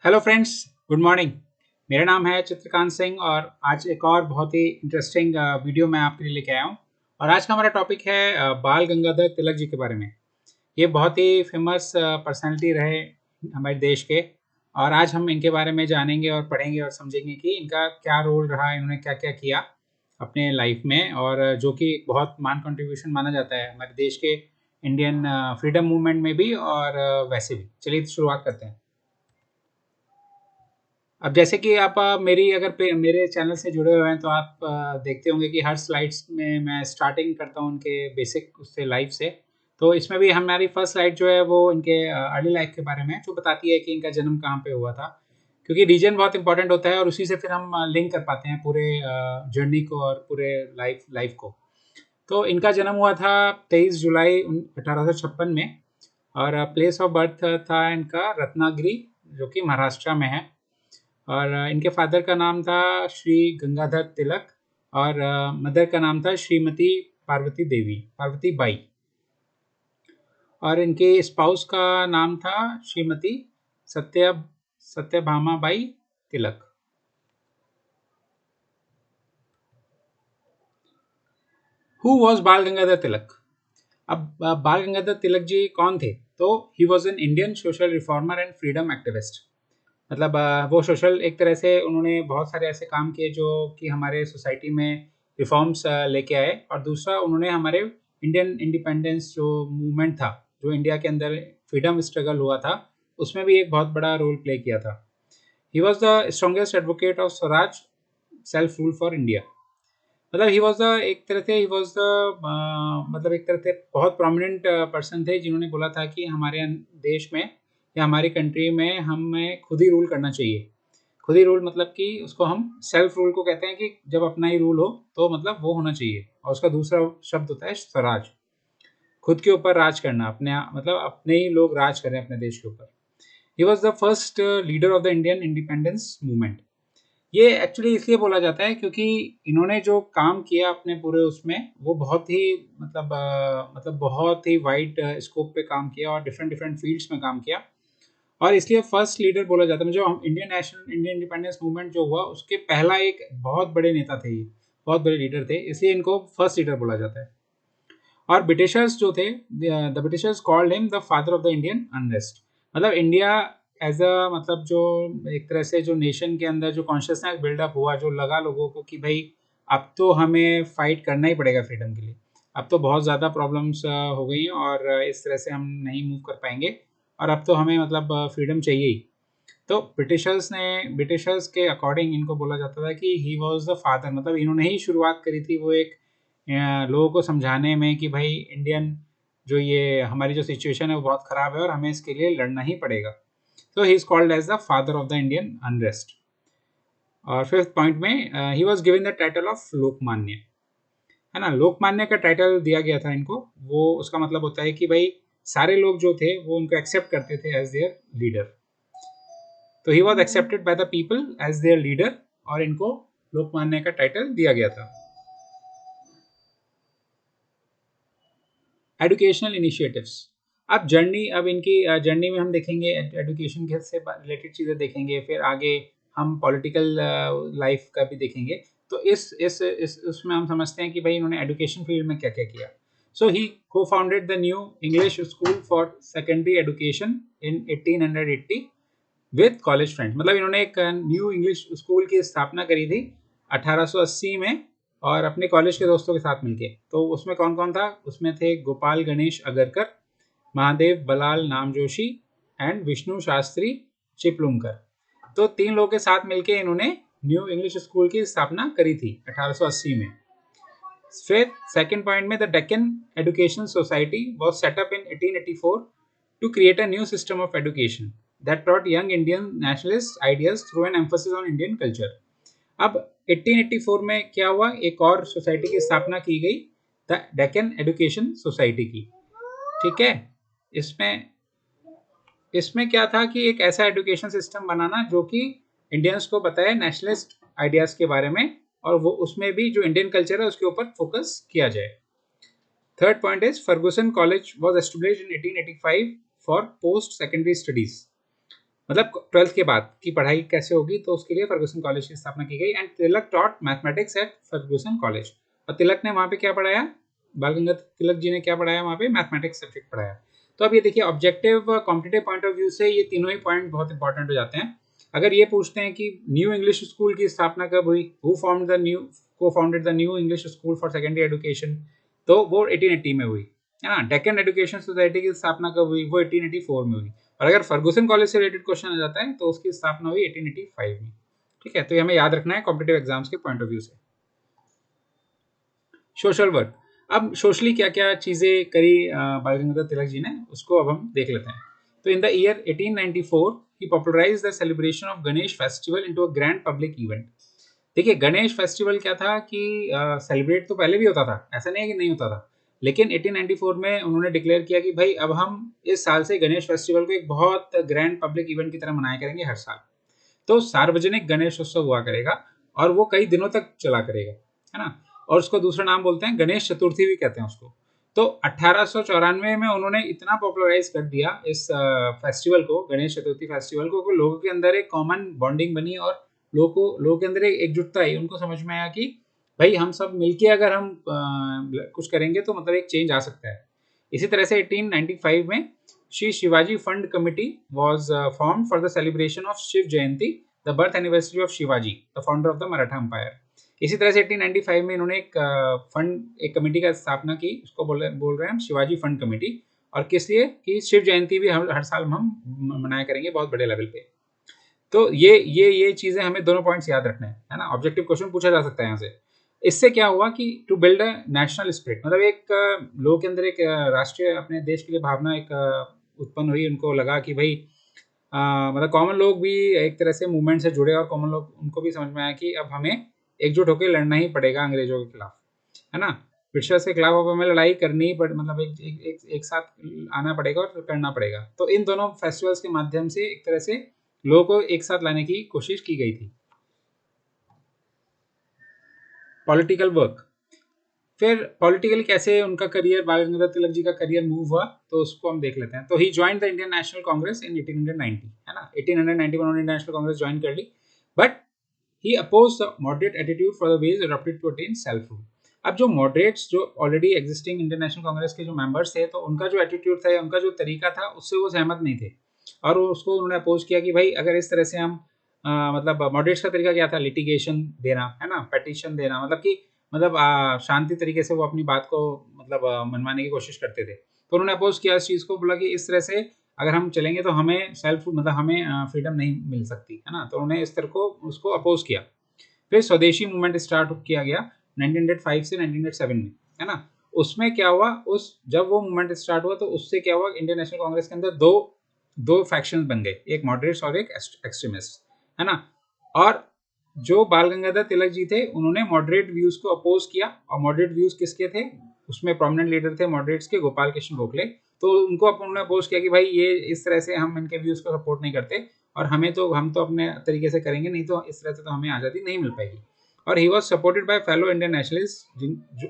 Hello friends, good morning. मेरा नाम है चित्रकांत सिंह और आज एक और बहुत ही इंटरेस्टिंग वीडियो मैं आपके लिए लेके आया हूँ। और आज का हमारा टॉपिक है बाल गंगाधर तिलक जी के बारे में। ये बहुत ही फेमस पर्सनालिटी रहे हमारे देश के। और आज हम इनके बारे में जानेंगे और पढ़ेंगे और समझेंगे कि इनका क्या रोल रहा, इन्होंने क्या क्या किया अपने लाइफ में, और जो कि एक बहुत मान कंट्रीब्यूशन माना जाता है हमारे देश के इंडियन फ्रीडम मूवमेंट में भी और वैसे भी। चलिए शुरुआत करते हैं। अब जैसे कि आप मेरी अगर मेरे चैनल से जुड़े हुए हैं तो आप देखते होंगे कि हर स्लाइड्स में मैं स्टार्टिंग करता हूँ उनके बेसिक उससे लाइफ से। तो इसमें भी हमारी फर्स्ट स्लाइड जो है वो इनके अर्ली लाइफ के बारे में है, जो बताती है कि इनका जन्म कहाँ पे हुआ था। क्योंकि रीजन बहुत इंपॉर्टेंट होता है और उसी से फिर हम लिंक कर पाते हैं पूरे जर्नी को और पूरे लाइफ लाइफ को। तो इनका जन्म हुआ था 23 जुलाई 1856 में। और प्लेस ऑफ बर्थ था इनका रत्नागिरी, जो कि महाराष्ट्र में है। और इनके फादर का नाम था श्री गंगाधर तिलक। और मदर का नाम था श्रीमती पार्वती बाई। और इनके स्पाउस का नाम था श्रीमती सत्य Satyabhama by Tilak. Who was बाल गंगाधर तिलक? अब बाल गंगाधर तिलक जी कौन थे? तो he was an Indian social reformer and freedom activist. मतलब वो सोशल एक तरह से उन्होंने बहुत सारे ऐसे काम किए जो कि हमारे सोसाइटी में रिफॉर्म्स लेके आए। और दूसरा, उन्होंने हमारे इंडियन इंडिपेंडेंस जो मूवमेंट था, जो इंडिया के अंदर फ्रीडम स्ट्रगल हुआ था, उसमें भी एक बहुत बड़ा रोल प्ले किया था। He was the strongest advocate of Swaraj self rule for India. मतलब ही वॉज द एक तरह से ही वॉज द मतलब एक तरह से बहुत प्रोमिनेंट पर्सन थे जिन्होंने बोला था कि हमारे देश में या हमारी कंट्री में हमें खुद ही रूल करना चाहिए। खुद ही रूल मतलब कि उसको हम सेल्फ रूल को कहते हैं, कि जब अपना ही रूल हो तो मतलब वो होना चाहिए। और उसका दूसरा शब्द होता है स्वराज। खुद के ऊपर राज करना, मतलब अपने ही लोग राज करें अपने देश के ऊपर। He was the first leader of the Indian independence movement. ये एक्चुअली इसलिए बोला जाता है क्योंकि इन्होंने जो काम किया अपने पूरे उसमें, वो बहुत ही मतलब बहुत ही वाइड स्कोप पे काम किया और डिफरेंट डिफरेंट फील्ड्स में काम किया। और इसलिए फर्स्ट लीडर बोला जाता है। जो हम इंडियन इंडिपेंडेंस मूवमेंट जो हुआ उसके पहला एक बहुत बड़े नेता थे ये, बहुत बड़े लीडर थे, इसलिए इनको फर्स्ट लीडर बोला जाता है। और ब्रिटिशर्स जो थे, the Britishers called him the father of the Indian unrest. मतलब इंडिया एज अ मतलब जो एक तरह से जो नेशन के अंदर जो कॉन्शियसनेस बिल्डअप हुआ, जो लगा लोगों को कि भाई अब तो हमें फाइट करना ही पड़ेगा फ्रीडम के लिए। अब तो बहुत ज़्यादा प्रॉब्लम्स हो गई हैं और इस तरह से हम नहीं मूव कर पाएंगे। और अब तो हमें मतलब फ्रीडम चाहिए ही। तो ब्रिटिशर्स के अकॉर्डिंग इनको बोला जाता था कि ही वॉज द फादर। मतलब इन्होंने ही शुरुआत करी थी वो एक लोगों को समझाने में कि भाई इंडियन जो ये हमारी जो सिचुएशन है वो बहुत ख़राब है और हमें इसके लिए लड़ना ही पड़ेगा। तो he is called as the father of the Indian unrest. और फिफ्थ पॉइंट में he was given the title of Lokmanya. है ना, लोकमान्य का टाइटल दिया गया था इनको। वो उसका मतलब होता है कि भाई सारे लोग जो थे वो उनको एक्सेप्ट करते थे एज देयर लीडर। तो he was accepted by the people as their leader और इनको लोकमान्य का टाइटल दिया गया था। Educational initiatives. अब इनकी जर्नी में हम देखेंगे एजुकेशन के से रिलेटेड चीज़ें देखेंगे, फिर आगे हम पॉलिटिकल लाइफ का भी देखेंगे। तो इस उसमें हम समझते हैं कि भाई इन्होंने एजुकेशन फील्ड में क्या क्या किया। सो ही को founded the new English school for secondary education in 1880 with college friends. मतलब इन्होंने एक न्यू इंग्लिश स्कूल की स्थापना करी थी 1880 में, और अपने कॉलेज के दोस्तों के साथ मिलके। तो उसमें कौन कौन था? उसमें थे गोपाल गणेश अगरकर, महादेव बलाल नाम जोशी एंड विष्णु शास्त्री चिपलुमकर। तो तीन लोगों के साथ मिलके इन्होंने न्यू इंग्लिश स्कूल की स्थापना करी थी 1880 में। फिर सेकंड पॉइंट में the Deccan education society was set up in 1884 to create a new system of education that taught young Indian nationalist ideas through an emphasis on Indian culture. अब 1884 में क्या हुआ? एक और सोसाइटी की स्थापना की गई, द डेक्कन एजुकेशन सोसाइटी की। ठीक है। इसमें इसमें क्या था कि एक ऐसा एजुकेशन सिस्टम बनाना जो कि इंडियंस को बताए नेशनलिस्ट आइडियाज के बारे में, और वो उसमें भी जो इंडियन कल्चर है उसके ऊपर फोकस किया जाए। Third point is Ferguson College was established in 1885 for post secondary studies. मतलब 12th के बाद की पढ़ाई कैसे होगी, तो उसके लिए फर्गूसन कॉलेज की स्थापना की गई। And Tilak taught mathematics eight Ferguson college. और तिलक ने वहाँ पे क्या पढ़ाया, बाल गंगाधर तिलक जी ने क्या पढ़ाया वहाँ पे, मैथमेटिक्स सब्जेक्ट पढ़ाया। तो अब ये देखिए, objective competitive point of view से ये तीनों ही पॉइंट बहुत इंपॉर्टेंट हो जाते हैं। अगर ये पूछते हैं कि न्यू इंग्लिश स्कूल की स्थापना कब हुई, हु फॉर्म्ड द न्यू को founded the new English school for secondary education, तो वो 1880 में हुई, है ना। डेक्कन एजुकेशन सोसाइटी की स्थापना कब हुई, वो 1884 में हुई। और अगर फर्गूसन कॉलेज से रिलेटेड क्वेश्चन आ जाता है तो उसकी स्थापना हुई 1885 में। ठीक है, तो ये हमें याद रखना है कॉम्पिटिटिव एग्जाम्स के पॉइंट ऑफ व्यू से। सोशल वर्क, अब सोशली क्या क्या चीज़ें करी बाल गंगाधर तिलक जी ने, उसको अब हम देख लेते हैं। तो in the year 1894 he popularised the celebration of Ganesh festival into a grand public event. देखिए, गणेश फेस्टिवल क्या था कि सेलिब्रेट तो पहले भी होता था, ऐसा नहीं है कि नहीं होता था, लेकिन 1894 में उन्होंने डिक्लेयर किया कि भाई अब हम इस साल से गणेश फेस्टिवल को एक बहुत ग्रैंड पब्लिक इवेंट की तरह मनाया करेंगे हर साल। तो सार्वजनिक गणेश उत्सव हुआ करेगा और वो कई दिनों तक चला करेगा, है ना। और उसको दूसरा नाम बोलते हैं गणेश चतुर्थी भी कहते हैं उसको। तो 1894 में उन्होंने इतना पॉपुलराइज कर दिया इस फेस्टिवल को, गणेश चतुर्थी फेस्टिवल को, कि लोगों के अंदर एक कॉमन बॉन्डिंग बनी और लोगों के अंदर एक एकजुटता आई। उनको समझ में आया कि भाई हम सब मिलके अगर हम कुछ करेंगे तो मतलब एक चेंज आ सकता है। इसी तरह से 1895 में Shri Shivaji fund committee was formed for the celebration of Shiv Jayanti, the birth anniversary of Shivaji, the founder of the Maratha Empire. इसी तरह से 1895 में इन्होंने एक कमेटी का स्थापना की, उसको बोल रहे हैं हम शिवाजी फंड कमेटी। और किस लिए, कि शिव जयंती भी हर साल हम मनाया करेंगे बहुत बड़े लेवल पे। तो ये चीजें हमें दोनों पॉइंट्स याद रखने हैं, है ना। ऑब्जेक्टिव क्वेश्चन पूछा जा सकता है यहाँ से। इससे क्या हुआ कि to build a national spirit, मतलब एक लोगों के अंदर एक राष्ट्रीय अपने देश के लिए भावना एक उत्पन्न हुई। उनको लगा कि भाई मतलब कॉमन लोग भी एक तरह से मूवमेंट से जुड़े और कॉमन लोग, उनको भी समझ में आया कि अब हमें एकजुट होकर लड़ना ही पड़ेगा अंग्रेजों के खिलाफ, है ना। ब्रिटिशर्स के खिलाफ अब हमें लड़ाई करनी ही पड़, मतलब एक साथ आना पड़ेगा और करना पड़ेगा। तो इन दोनों फेस्टिवल्स के माध्यम से एक तरह से लोगों को एक साथ लाने की कोशिश की गई थी। पॉलिटिकल वर्क, फिर पॉलिटिकली कैसे उनका करियर, बाल गंगाधर तिलक जी का करियर मूव हुआ, तो उसको हम देख लेते हैं। तो he join the Indian national Congress in 1890, है ना। 1890 में उन्होंने नेशनल कांग्रेस ज्वाइन कर ली, but he oppose the moderate attitude for the ways adopted to attain self rule. अब जो मॉडरेट्स, जो already existing Indian national Congress के जो मेंबर्स थे, तो उनका जो एटीट्यूड था, उनका जो तरीका था, उससे वो सहमत नहीं थे। और उसको उन्होंने अपोज किया कि भाई अगर इस तरह से हम मतलब मॉडरेट्स का तरीका क्या था, लिटिगेशन देना, है ना, पेटिशन देना, मतलब कि मतलब शांति तरीके से वो अपनी बात को मतलब मनवाने की कोशिश करते थे। तो उन्होंने अपोज किया इस चीज़ को, बोला कि इस तरह से अगर हम चलेंगे तो हमें सेल्फ मतलब हमें फ्रीडम नहीं मिल सकती, है ना। तो उन्होंने इस तरह को उसको अपोज किया। फिर स्वदेशी मूवमेंट स्टार्ट किया गया 1905 से 1907 में, है ना। उसमें क्या हुआ, उस जब वो मूवमेंट स्टार्ट हुआ तो उससे क्या हुआ, इंडियन नेशनल कांग्रेस के अंदर दो दो फैक्शन बन गए, एक मॉडरेट्स और एक एक्सट्रीमिस्ट, है ना। और जो बाल गंगाधर तिलक जी थे, उन्होंने मॉडरेट व्यूज को अपोज किया। और मॉडरेट व्यूज किसके थे, उसमें प्रोमिनेंट लीडर थे मॉडरेट्स के गोपाल कृष्ण गोखले। तो उनको उन्होंने अपोज किया कि भाई ये इस तरह से हम इनके व्यूज को सपोर्ट नहीं करते, और हम तो अपने तरीके से करेंगे, नहीं तो इस तरह से तो हमें आज़ादी नहीं मिल पाएगी। और he was supported by fellow Indian nationalist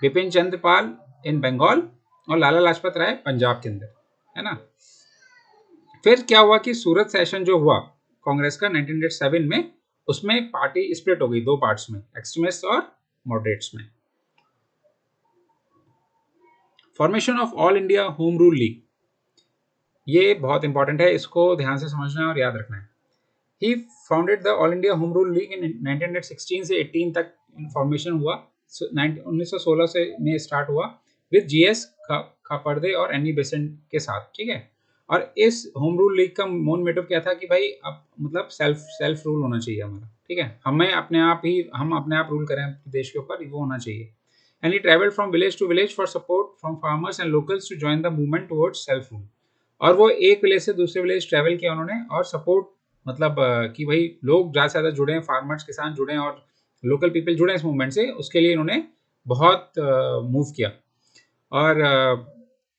Bipin Chandra Pal in Bengal और लाला लाजपत राय पंजाब के अंदर, है ना। फिर क्या हुआ कि सूरत सेशन जो हुआ कांग्रेस का 1907 में, उसमें पार्टी स्प्लिट हो गई दो पार्ट्स में, एक्सट्रीमिस्ट और मॉडरेट्स में। Formation of all India home rule league, ये बहुत इंपॉर्टेंट है, इसको ध्यान से समझना है और याद रखना है। He founded the all India home rule league in 1916 से 18 तक फॉर्मेशन हुआ। 1916 से में स्टार्ट हुआ विद जीएस खापर्दे और एनी बेसेंट के साथ, ठीक है। और इस होम रूल लीग का मेन मोटिव क्या था कि भाई अब मतलब सेल्फ रूल होना चाहिए हमारा, ठीक है। हम अपने आप रूल करें देश के ऊपर, वो होना चाहिए। And he travelled from village to village for support from farmers and locals to join the movement towards self rule. और वो एक विलेज से दूसरे विलेज ट्रैवल किया उन्होंने, और सपोर्ट मतलब कि भाई लोग ज़्यादा से ज़्यादा जुड़े, फार्मर्स किसान जुड़े और लोकल पीपल जुड़े इस मूवमेंट से, उसके लिए इन्होंने बहुत मूव किया। और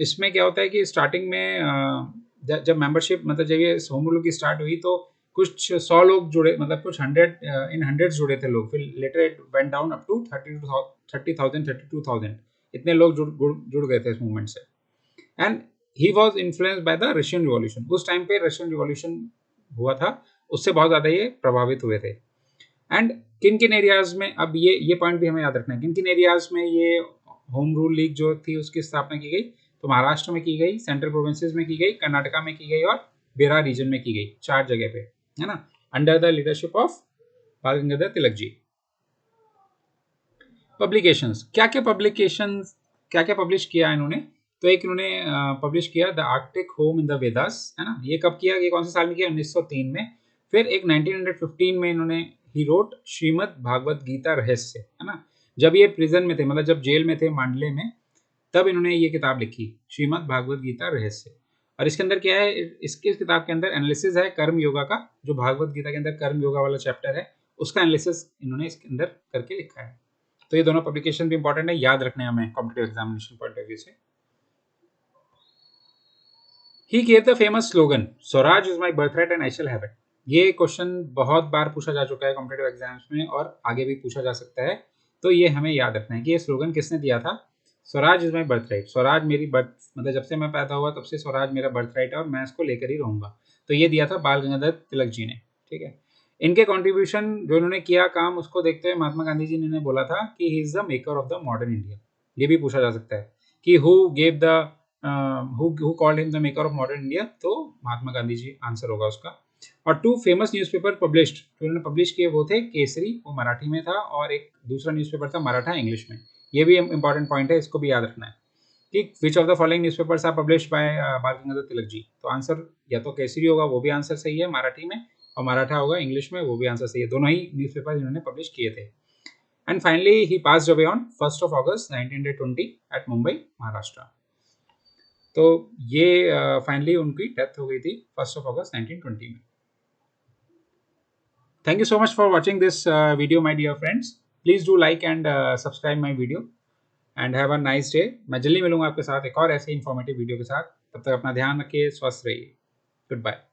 इसमें क्या होता है कि स्टार्टिंग में जब मेंबरशिप मतलब जब ये होम रूल की स्टार्ट हुई, तो कुछ 100 लोग जुड़े, मतलब कुछ हंड्रेड्स जुड़े थे लोग। फिर later it went down up to 30,000 32,000 इतने लोग जुड़ गए थे इस मूवमेंट से। And he was influenced by the Russian revolution. उस टाइम पे रशियन रिवॉल्यूशन हुआ था उससे बहुत ज़्यादा ये प्रभावित हुए थे। एंड किन किन एरियाज में, अब ये पॉइंट भी हमें याद रखना है, किन किन एरियाज में ये होम रूल लीग जो थी उसकी स्थापना की गई, तो महाराष्ट्र में की गई, सेंट्रल प्रोविंसेस में की गई, कर्नाटका में की गई और बेरा रीजन में की गई, 4 जगह पे, है ना, अंडर द लीडरशिप ऑफ बाल गंगाधर तिलक जी। पब्लिकेशंस, क्या क्या पब्लिश किया इन्होंने, तो एक इन्होंने पब्लिश किया the Arctic home in the Vedas, है ना, ये कब किया, ये कौन से साल में किया, 1903 में। फिर एक 1915 में इन्होंने ही रोट श्रीमद् भागवत गीता रहस्य, है ना, जब ये प्रिजन में थे, मतलब जब जेल में थे मांडले में, तब इन्होंने ये किताब लिखी श्रीमद् भागवत गीता रहस्य। और इसके अंदर क्या है, इसके किताब के अंदर एनालिसिस है कर्म योगा का, जो भागवत गीता के अंदर कर्म योगा वाला चैप्टर है उसका एनालिसिस इन्होंने इसके अंदर करके लिखा है। तो ये दोनों पब्लिकेशन भी इंपॉर्टेंट है, याद रखने हमें competitive examination point of view से। He gave the famous slogan swaraj is my birthright and I shall have it. ये क्वेश्चन बहुत बार पूछा जा चुका है कॉम्पिटिटिव एग्जाम्स में और आगे भी पूछा जा सकता है, तो ये हमें याद रखना है कि ये स्लोगन किसने दिया था। Swaraj is my birthright, Swaraj मेरी बर्थ, मतलब जब से मैं पैदा हुआ तब से स्वराज मेरा बर्थराइट है और मैं इसको लेकर ही रहूंगा। तो ये दिया था बाल गंगाधर तिलक जी ने, ठीक है। इनके कंट्रीब्यूशन जो इन्होंने किया काम, उसको देखते हुए महात्मा गांधी जी ने बोला था कि he is the maker of the modern India. ये भी पूछा जा सकता है कि who gave the who called him the maker of modern India, तो महात्मा गांधी जी आंसर होगा उसका। और 2 फेमस न्यूज़पेपर पब्लिश्ड, जो उन्होंने पब्लिश किए वो थे केसरी, वो मराठी में था, और एक दूसरा न्यूज़पेपर था मराठा इंग्लिश में। ये भी इंपॉर्टेंट पॉइंट है, इसको भी याद रखना है कि which of the following newspapers are published by Bal Gangadhar Tilak ji. तो आंसर या तो केसरी होगा, वो भी आंसर सही है मराठी में, और मराठा होगा इंग्लिश में, वो भी आंसर सही है। दोनों ही न्यूज़पेपर इन्होंने पब्लिश किए थे। And finally he passed away on 1 August 1920 at Mumbai, Maharashtra. तो ये फाइनली उनकी डेथ हो गई थी 1 अगस्त 1920 में। Thank you so much for watching this video my dear friends. Please do like and subscribe my video and have a nice day. मैं जल्दी मिलूंगा आपके साथ एक और ऐसे इंफॉर्मेटिव वीडियो के साथ। तब तक अपना ध्यान रखिए, स्वस्थ रहिए। Good bye.